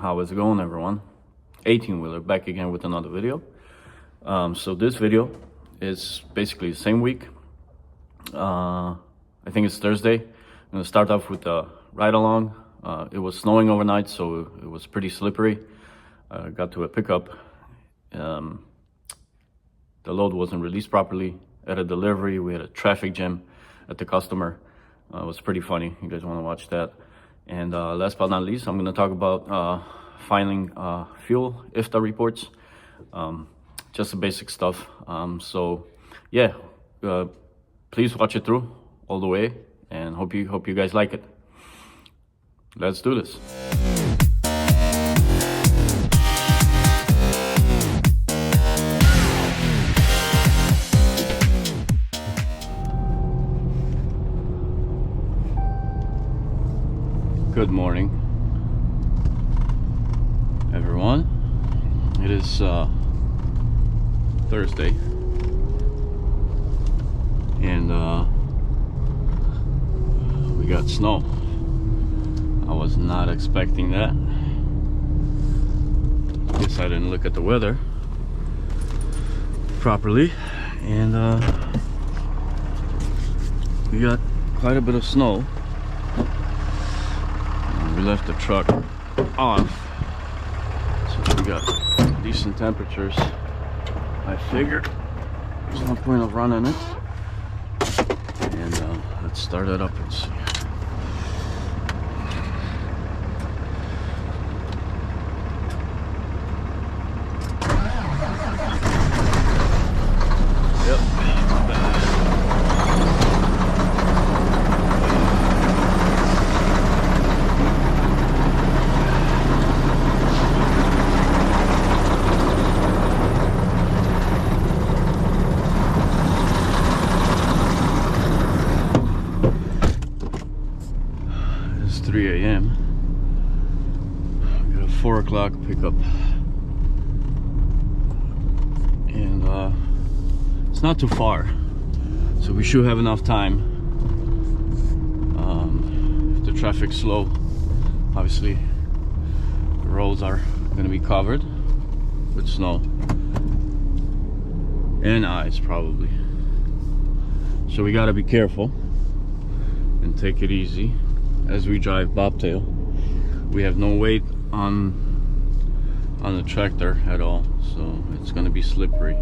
How is it going, everyone? 18-wheeler back again with another video. So this video is basically the same week. I think it's Thursday. I'm gonna start off with the ride along. It was snowing overnight, so it was pretty slippery. Got to a pickup. The load wasn't released properly. At a delivery, we had a traffic jam at the customer. It was pretty funny. You guys want to watch that? And last but not least, I'm going to talk about filing fuel Ifta reports. Just the basic stuff. So yeah, please watch it through all the way, and hope you guys like it. Let's do this. Good morning, everyone. It is Thursday, and we got snow. I was not expecting that. Guess I didn't look at the weather properly, and we got quite a bit of snow. We left the truck off, so we got decent temperatures. I figured there's no point of running it, and let's start it up and see. Yep, not bad. It's 3 a.m. We got a 4 o'clock pickup, and it's not too far, so we should have enough time. If the traffic's slow, obviously the roads are going to be covered with snow and ice probably, so we got to be careful and take it easy as we drive bobtail. We have no weight on the tractor at all, so it's going to be slippery.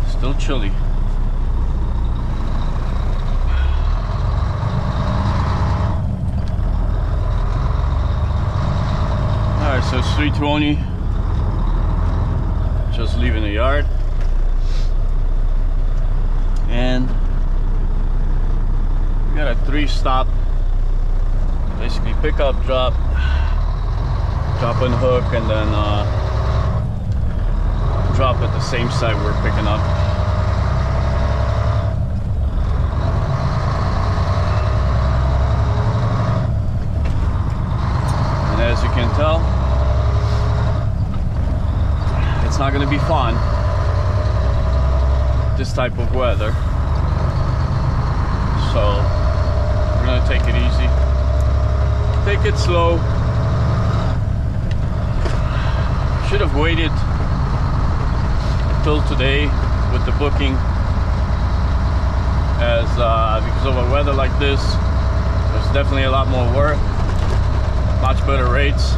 Still chilly. Alright, so it's 3:20. Just leaving the yard. And we got a 3-stop. Basically pick up, drop and hook, and then drop at the same site we're picking up. And as you can tell, it's not going to be fun this type of weather, so we're going to take it easy, take it slow. Should have waited till today with the booking, as because of a weather like this, there's definitely a lot more work, much better rates.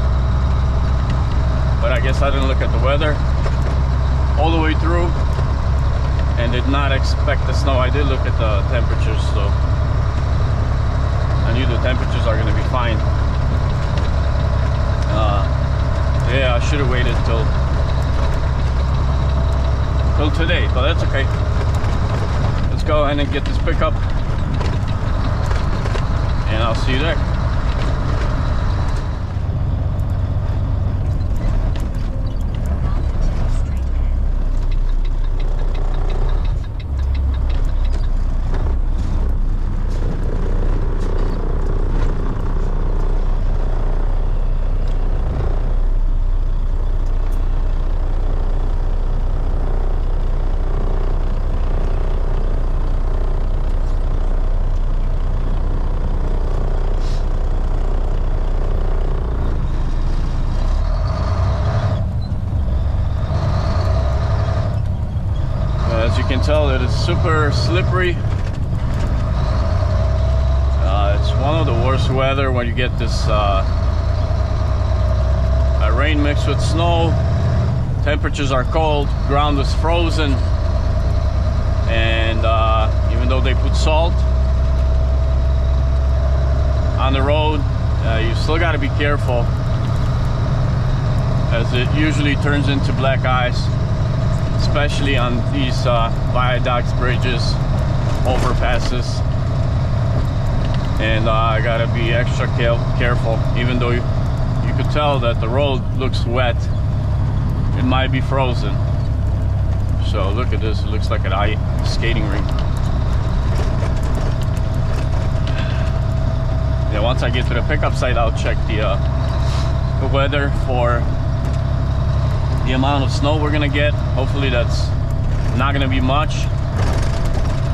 But I guess I didn't look at the weather all the way through and did not expect the snow. I did look at the temperatures, so I knew the temperatures are going to be fine. Yeah, I should have waited till today, but that's okay. Let's go ahead and get this pickup, and I'll see you there. super slippery. It's one of the worst weather when you get this rain mixed with snow. Temperatures are cold, ground is frozen, and even though they put salt on the road, you still got to be careful, as it usually turns into black ice, especially on these viaducts, bridges, overpasses. And I gotta be extra careful, even though you could tell that the road looks wet. It might be frozen. So look at this, it looks like an ice skating rink. Yeah, once I get to the pickup site, I'll check the weather for the amount of snow we're gonna get. Hopefully that's not gonna be much,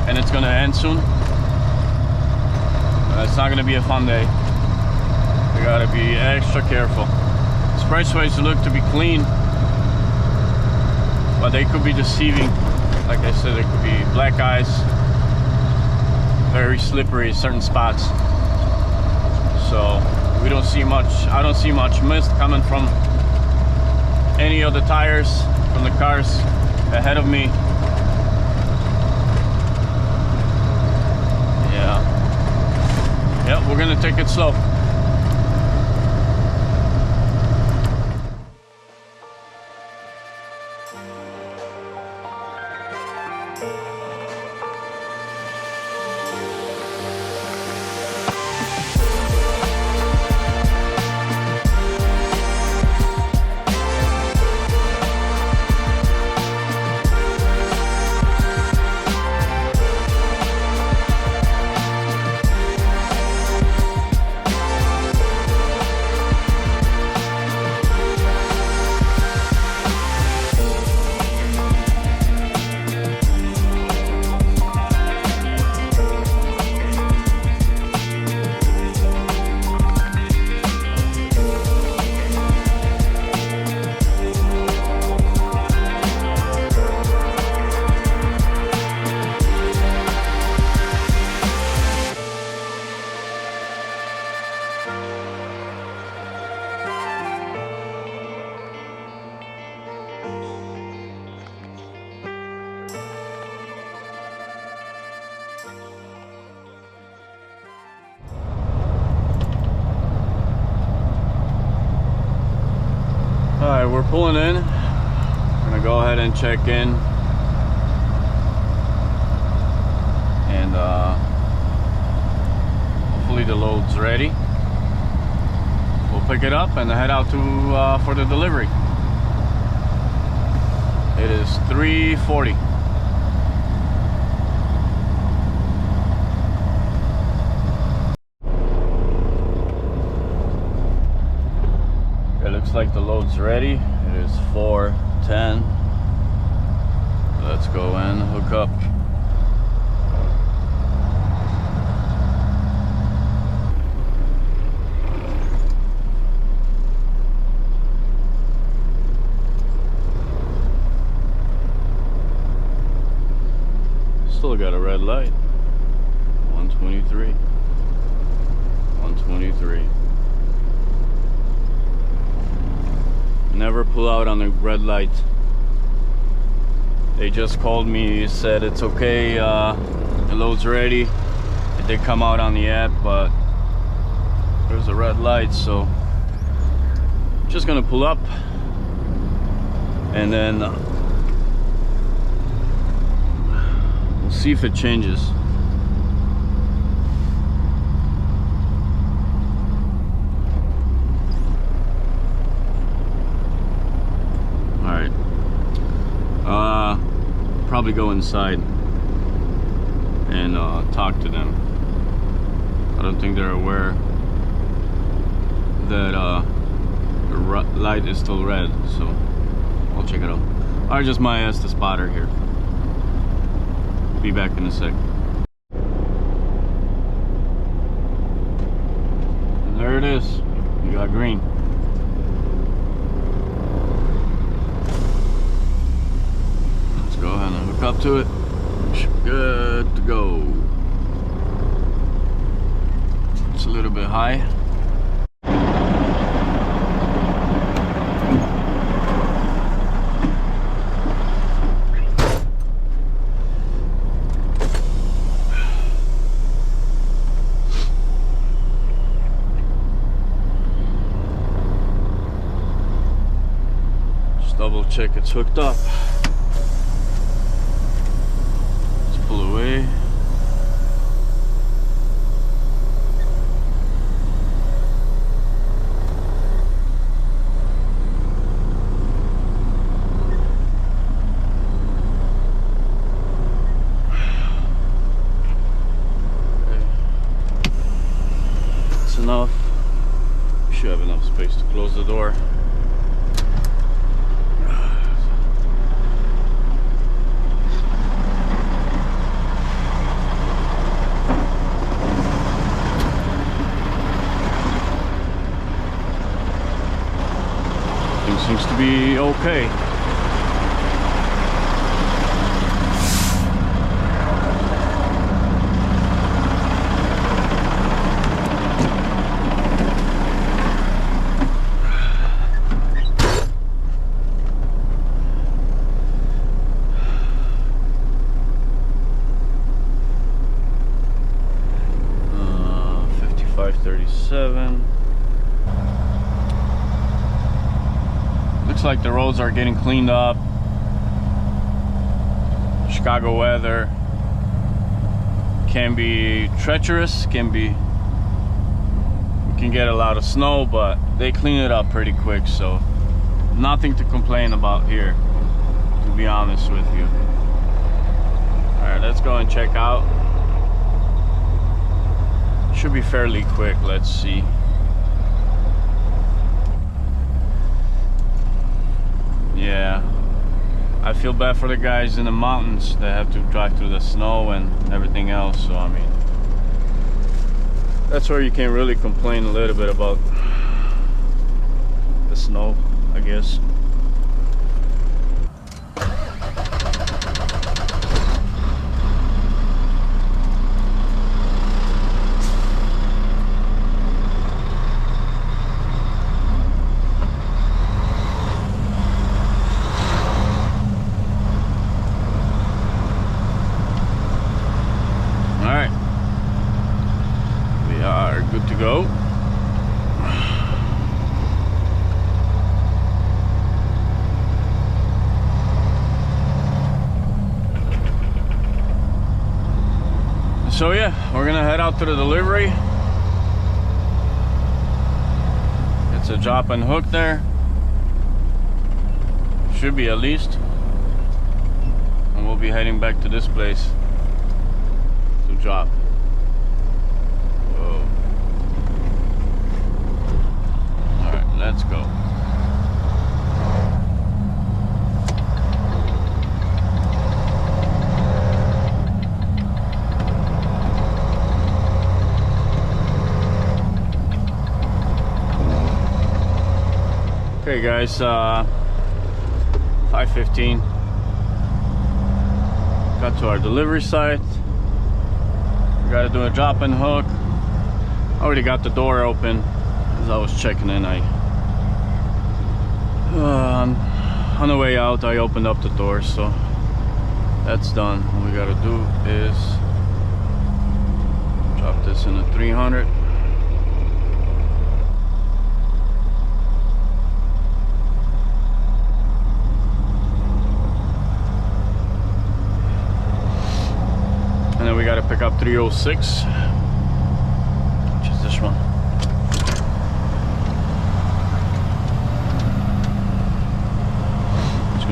and it's gonna end soon. It's not gonna be a fun day. We gotta be extra careful. Expressways look to be clean, but they could be deceiving. Like I said, it could be black ice, very slippery in certain spots. So we don't see much, I don't see much mist coming from any of the tires from the cars ahead of me. Yeah. Yep, we're gonna take it slow. Alright, we're pulling in. I'm gonna go ahead and check in. And hopefully the load's ready. We'll pick it up and head out to for the delivery. It is 3:40. Looks like the load's ready. It is 4:10. Let's go in, hook up. Still got a red light. 123. 123. Never pull out on the red light. They just called me, said it's okay, the load's ready. It did come out on the app, but there's a red light, so I'm just gonna pull up and then we'll see if it changes. Probably go inside and talk to them. I don't think they're aware that the light is still red, so I'll check it out. I just might ask the spotter here. Be back in a sec. And there it is. You got green. Go ahead and hook up to it. Should be good to go. It's a little bit high. Double check it's hooked up. Let's pull away. Okay. That's enough. We should have enough space to close the door. Seems to be okay. Uh, 5537. Looks like the roads are getting cleaned up. Chicago weather can be treacherous, we can get a lot of snow, but they clean it up pretty quick, so nothing to complain about here, to be honest with you. Alright, let's go and check out. Should be fairly quick. Let's see. Yeah, I feel bad for the guys in the mountains that have to drive through the snow and everything else. So I mean, that's where you can really complain a little bit about the snow, I guess. Good to go. So yeah, we're gonna head out to the delivery. It's a drop and hook there. Should be at least. And we'll be heading back to this place to drop. Whoa. Let's go. Okay guys, 5:15. Got to our delivery site. We gotta do a drop and hook. Already got the door open. As I was checking in, on the way out I opened up the door, so that's done. What we gotta do is drop this in a 300. And then we gotta pick up 306, which is this one.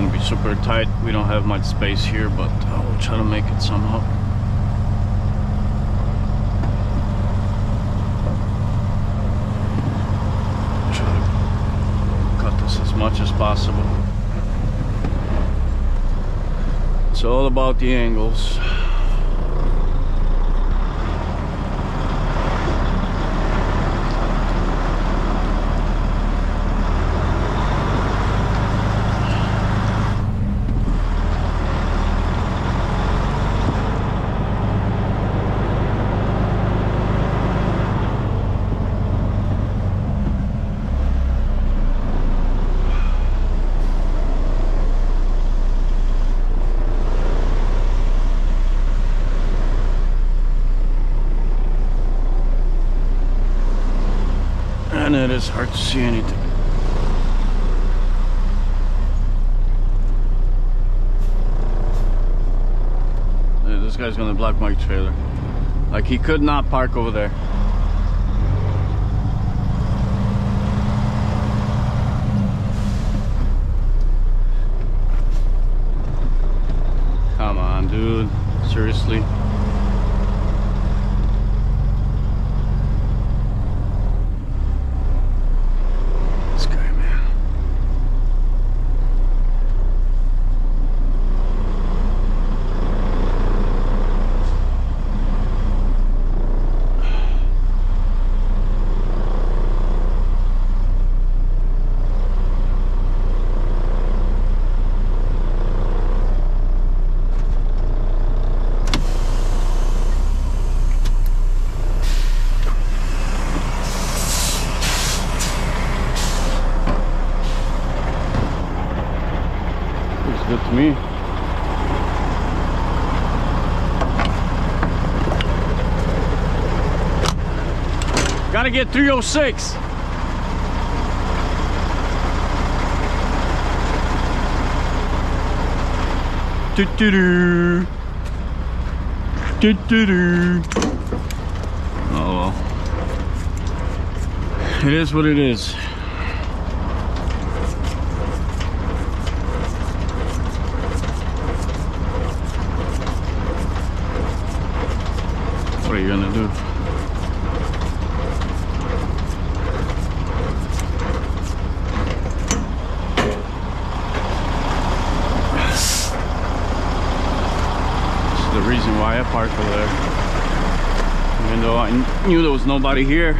Gonna be super tight. We don't have much space here, but I will try to make it somehow. Try to cut this as much as possible. It's all about the angles. and it is hard to see anything. This guy's gonna block my trailer. Like, he could not park over there. Come on, dude. Seriously. This guy, man. Good to me. Gotta get 306. Do-do-do. Do-do-do. Oh well. It is what it is. What are you gonna do? This is the reason why I parked over there. Even though I knew there was nobody here,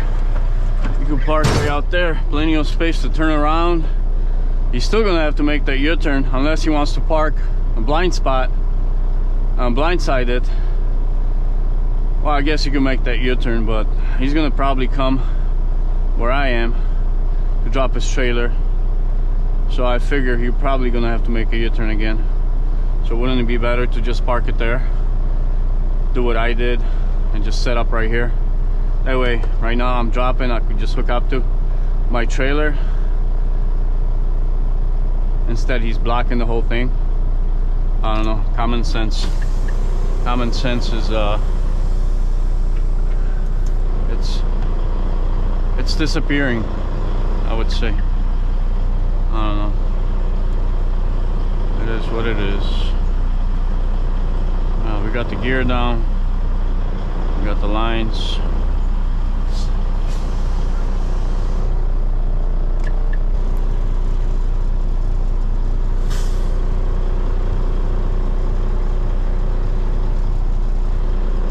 you can park way out there, plenty of space to turn around. He's still gonna have to make that U-turn unless he wants to park a blind spot, blindsided. Well, I guess you can make that U-turn, but he's gonna probably come where I am to drop his trailer. So I figure you're probably gonna have to make a U-turn again. So wouldn't it be better to just park it there, do what I did, and just set up right here? That way, right now I'm dropping, I could just hook up to my trailer. Instead, he's blocking the whole thing. I don't know, common sense. Common sense is it's disappearing, I would say. I don't know. It is what it is. We got the gear down. We got the lines.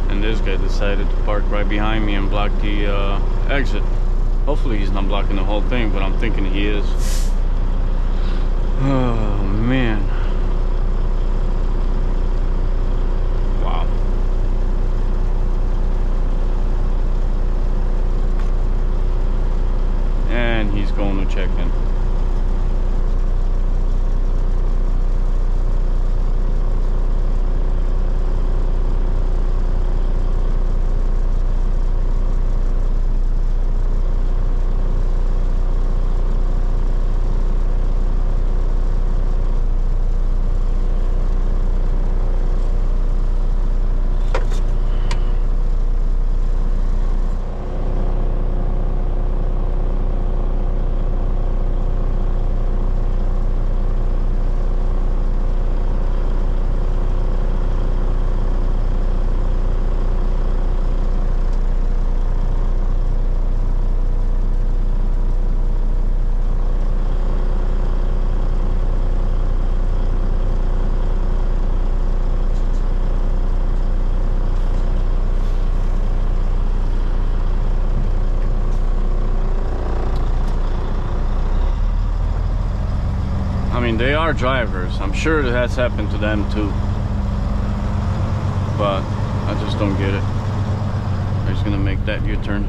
And this guy decided to park right behind me and block the exit. Hopefully he's not blocking the whole thing, but I'm thinking he is. Oh man. Wow. And he's going to check in. They are drivers. I'm sure it has happened to them too. But I just don't get it. I'm just gonna make that U-turn.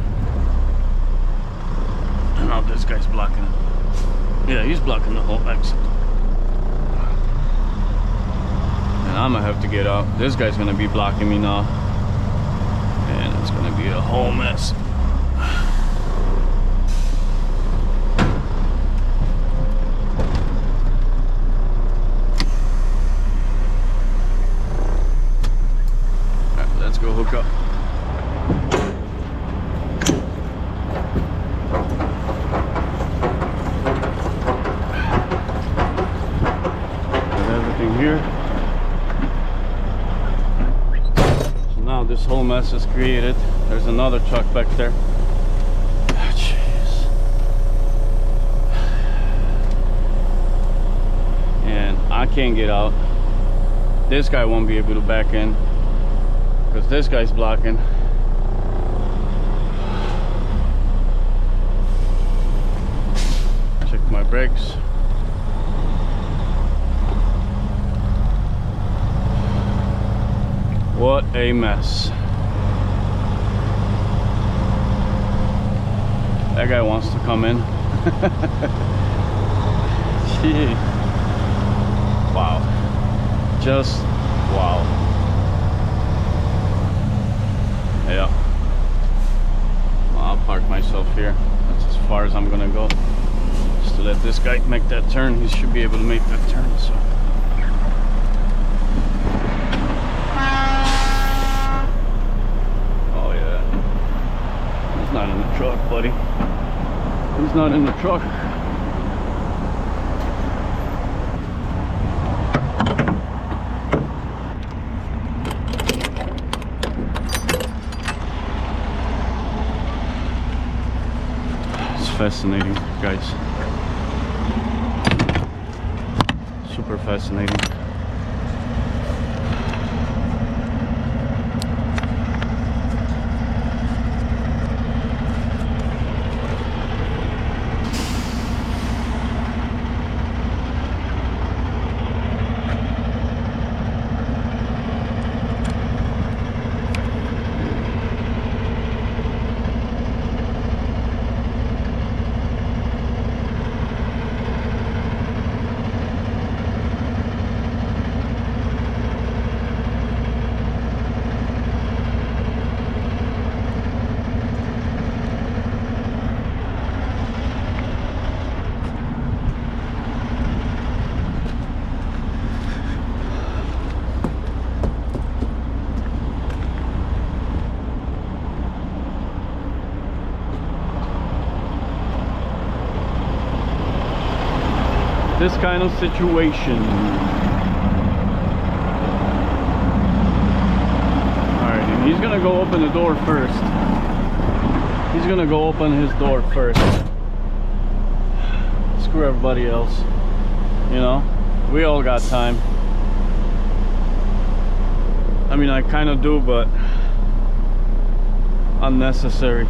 And now this guy's blocking it. Yeah, he's blocking the whole exit. And I'm gonna have to get out. This guy's gonna be blocking me now. And it's gonna be a whole mess. chaos is created. There's another truck back there. Ah, jeez. And I can't get out. This guy won't be able to back in because this guy's blocking. Check my brakes. What a mess. That guy wants to come in. Gee. Wow. Just wow. Yeah. I'll park myself here. That's as far as I'm gonna go. Just to let this guy make that turn. He should be able to make that turn. So. Oh yeah. He's not in the truck, buddy. He's not in the truck. Fascinating, guys. Super fascinating. This kind of situation. Alright, and he's gonna go open the door first. He's gonna go open his door first. Screw everybody else. You know, we all got time. I mean, I kind of do, but unnecessary.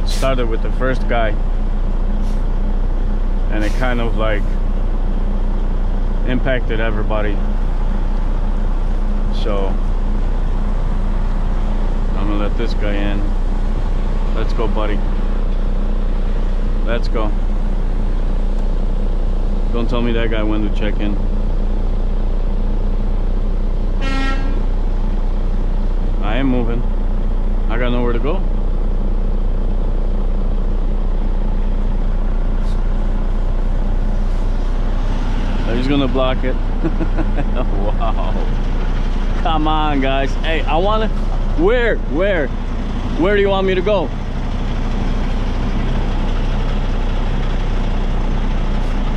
Started with the first guy, and it kind of like impacted everybody. So I'm gonna let this guy in. Let's go, buddy. Let's go. Don't tell me that guy went to check in. I am moving. I got nowhere to go. He's gonna block it. Wow. Come on, guys. Hey, I wanna... Where do you want me to go?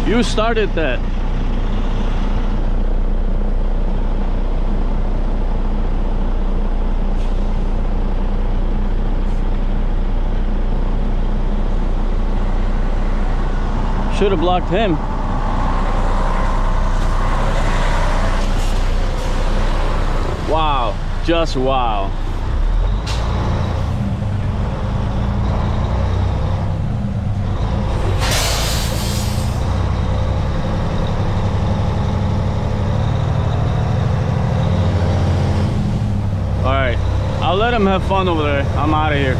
You started that. Should have blocked him. Wow, just wow. All right, I'll let him have fun over there. I'm out of here.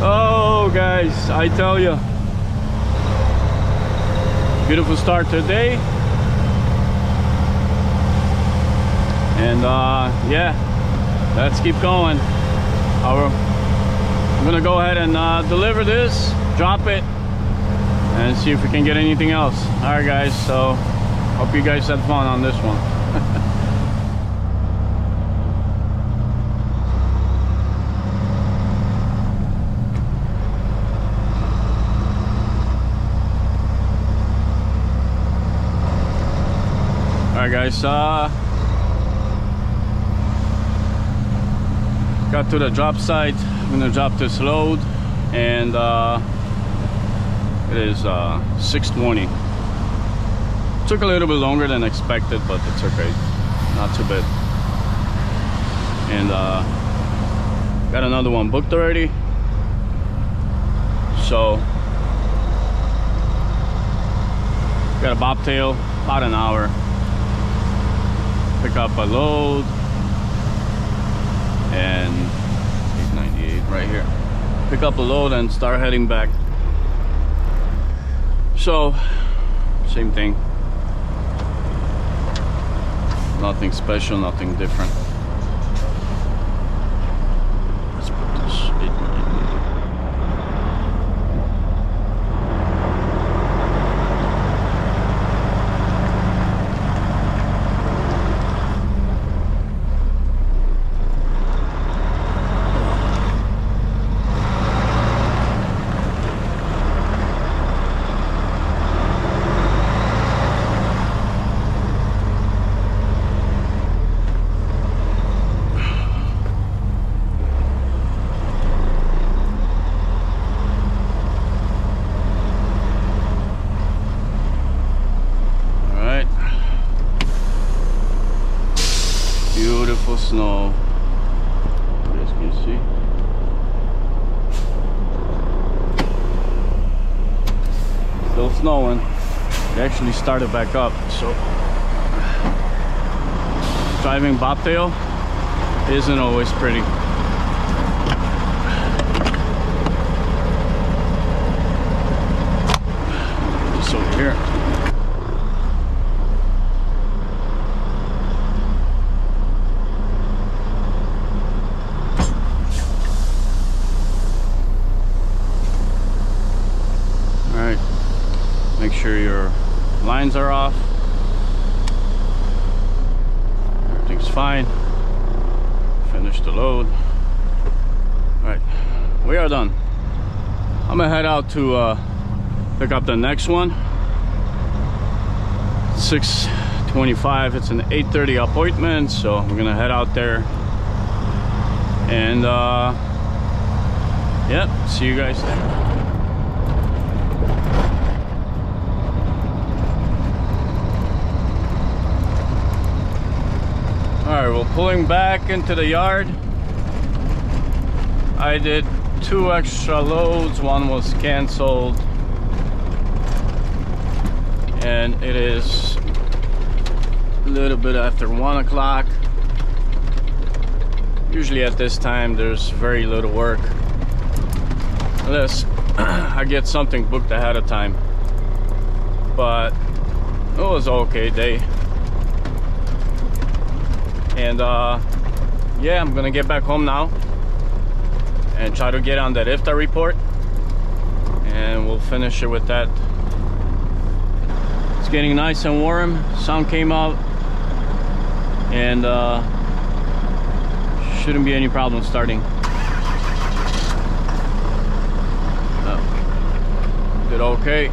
Oh, guys, I tell you. Beautiful start to the day. And yeah, let's keep going. I'm gonna go ahead and deliver this, drop it, and see if we can get anything else. All right, guys, so hope you guys had fun on this one. All right, guys, got to the drop site. I'm gonna drop this load, and it is 6:20. Took a little bit longer than expected, but it's okay, not too bad. And got another one booked already, so got a bobtail, about an hour. Pick up a load, and 898 right here. Pick up a load and start heading back. So same thing, nothing special, nothing different. Let's put this 898. Beautiful snow, as you can see. Still snowing. It actually started back up, so driving bobtail isn't always pretty. Just over here. Make sure your lines are off. Everything's fine. Finish the load. Alright, we are done. I'm gonna head out to pick up the next one. 6:25. It's an 8:30 appointment, so we're gonna head out there. And yep, see you guys there. Alright, well, pulling back into the yard. I did 2 extra loads, one was canceled, and it is a little bit after 1 o'clock. Usually at this time there's very little work, unless I get something booked ahead of time, but it was an okay day. And yeah, I'm gonna get back home now and try to get on that Ifta report, and we'll finish it with that. It's getting nice and warm, sun came out, and shouldn't be any problem starting. Did okay.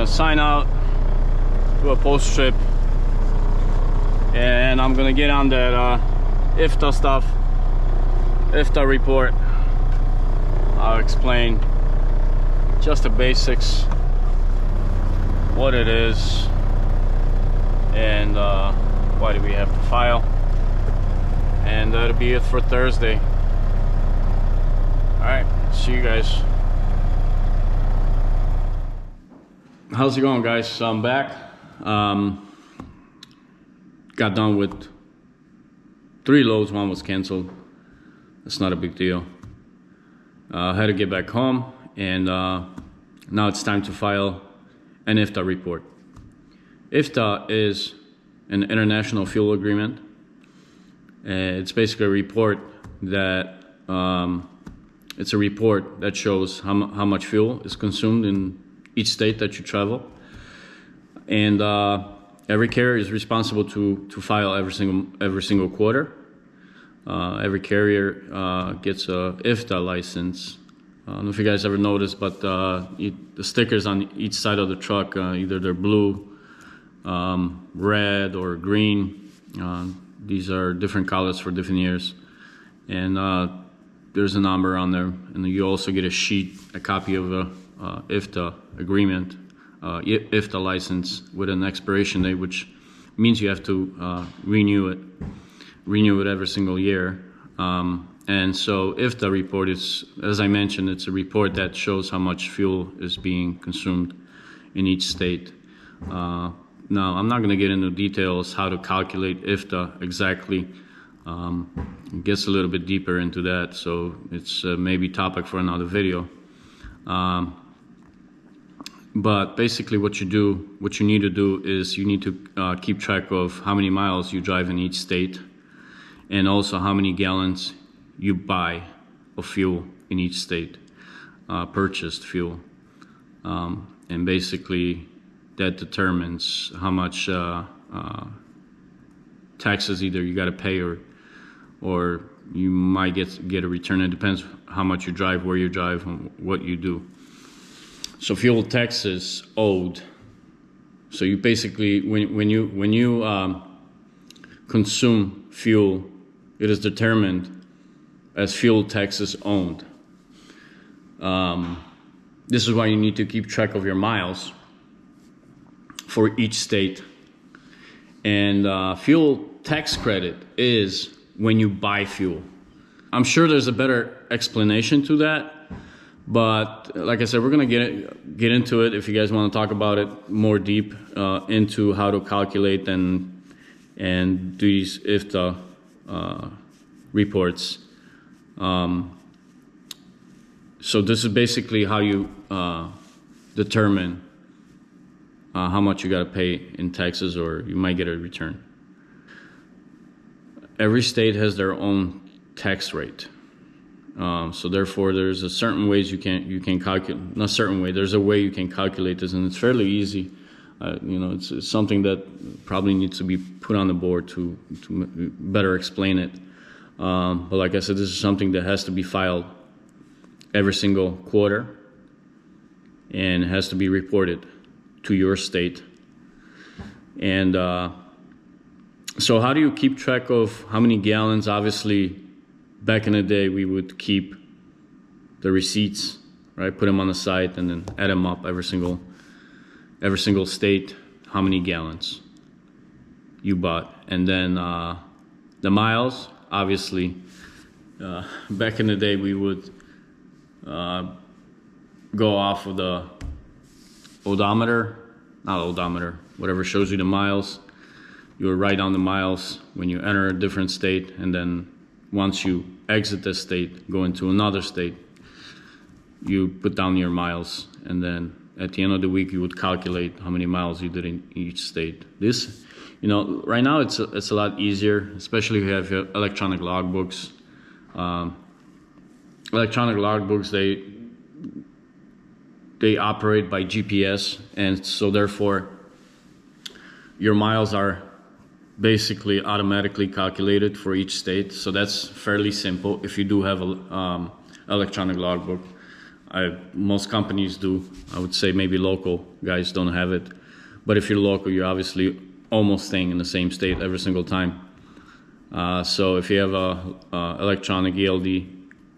Sign out, do a post trip, and I'm gonna get on that Ifta stuff, Ifta report. I'll explain just the basics, what it is, and why do we have to file, and that'll be it for Thursday. All right, see you guys. How's it going, guys? So I'm back. Got done with 3 loads. One was canceled. It's not a big deal. I had to get back home, and now it's time to file an Ifta report. Ifta is an international fuel agreement. It's basically a report that shows how much fuel is consumed in each state that you travel, and every carrier is responsible to file every single quarter. Every carrier gets a Ifta license. I don't know if you guys ever noticed, but the stickers on each side of the truck, either they're blue, red, or green. These are different colors for different years, and there's a number on there, and you also get a sheet, a copy of a Ifta agreement, Ifta license with an expiration date, which means you have to renew it every single year. And so Ifta report is, as I mentioned, it's a report that shows how much fuel is being consumed in each state. Now, I'm not going to get into details how to calculate Ifta exactly. It gets a little bit deeper into that, so it's maybe topic for another video. But basically what you need to do is you need to keep track of how many miles you drive in each state, and also how many gallons you buy of fuel in each state, purchased fuel. And basically that determines how much taxes either you got to pay or you might get a return. It depends how much you drive, where you drive, and what you do. So fuel taxes owed. So you basically, when you consume fuel, it is determined as fuel taxes owned. This is why you need to keep track of your miles for each state. And fuel tax credit is when you buy fuel. I'm sure there's a better explanation to that, but like I said, we're gonna get into it. If you guys want to talk about it more deep into how to calculate and do these Ifta reports. So this is basically how you determine how much you got to pay in taxes, or you might get a return. Every state has their own tax rate. So therefore, there's a certain ways you can calculate. Not certain way. There's a way you can calculate this, and it's fairly easy. It's something that probably needs to be put on the board to better explain it. But like I said, this is something that has to be filed every single quarter, and it has to be reported to your state. And so how do you keep track of how many gallons? Obviously, back in the day, we would keep the receipts, right? Put them on the site and then add them up every single state, how many gallons you bought. And then the miles, obviously, back in the day, we would go off of the odometer, whatever shows you the miles. You would write down the miles when you enter a different state, and then once you exit the state, go into another state, you put down your miles, and then at the end of the week you would calculate how many miles you did in each state. This, right now it's a lot easier, especially if you have your electronic logbooks. Electronic logbooks, they operate by GPS, and so therefore your miles are basically automatically calculated for each state. So that's fairly simple if you do have a electronic logbook. Most companies do. I would say maybe local guys don't have it, but if you're local, you're obviously almost staying in the same state every single time. So if you have a electronic ELD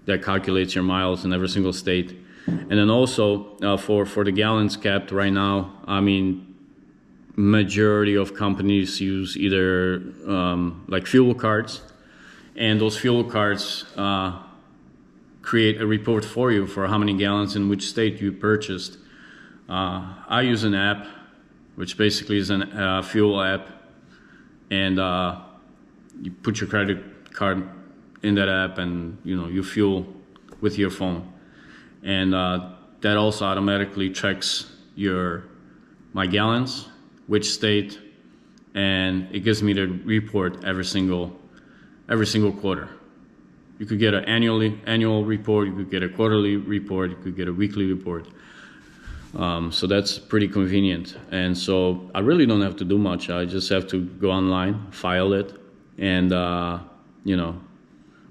that calculates your miles in every single state, and then also for the gallons capped right now, I mean, majority of companies use either like fuel cards, and those fuel cards create a report for you for how many gallons in which state you purchased. I use an app, which basically is a fuel app, and you put your credit card in that app, and you fuel with your phone, and that also automatically checks my gallons, which state, and it gives me the report every single quarter. You could get an annual report, you could get a quarterly report, you could get a weekly report. So that's pretty convenient. And so I really don't have to do much. I just have to go online, file it, and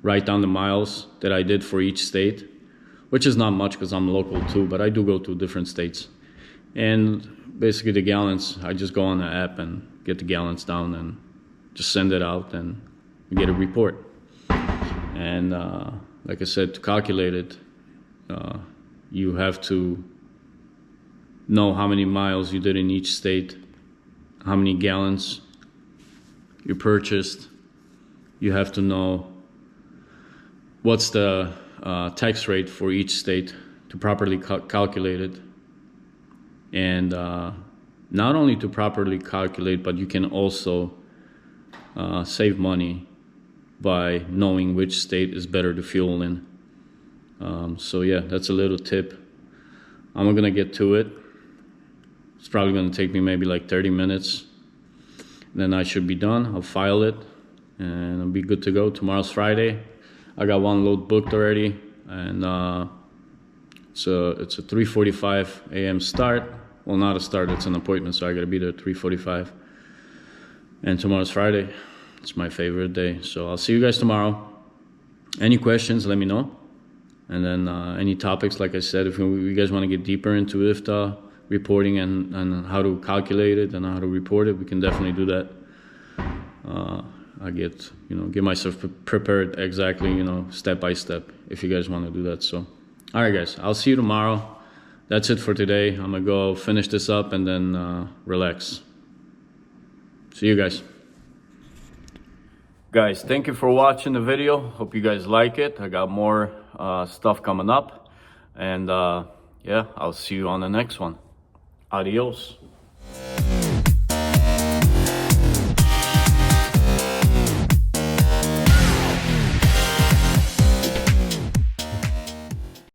write down the miles that I did for each state, which is not much because I'm local too, but I do go to different states. And basically the gallons, I just go on the app and get the gallons down and just send it out and get a report. And like I said, to calculate it, you have to know how many miles you did in each state, how many gallons you purchased. You have to know what's the tax rate for each state to properly calculate it. And not only to properly calculate, but you can also save money by knowing which state is better to fuel in. So yeah, that's a little tip. I'm gonna get to it. It's probably gonna take me maybe like 30 minutes. Then I should be done. I'll file it and I'll be good to go. Tomorrow's Friday. I got one load booked already, and it's a 3:45 a.m. start. Well, not a start, it's an appointment, so I gotta be there at 3:45. And tomorrow's Friday. It's my favorite day. So I'll see you guys tomorrow. Any questions, let me know. And then any topics, like I said, if you guys want to get deeper into Ifta reporting and how to calculate it and how to report it, we can definitely do that. I get myself prepared exactly, step by step, if you guys want to do that. So, all right, guys, I'll see you tomorrow. That's it for today. I'm gonna go finish this up and then relax. See you guys. Guys, thank you for watching the video. Hope you guys like it. I got more stuff coming up, and yeah, I'll see you on the next one. Adios.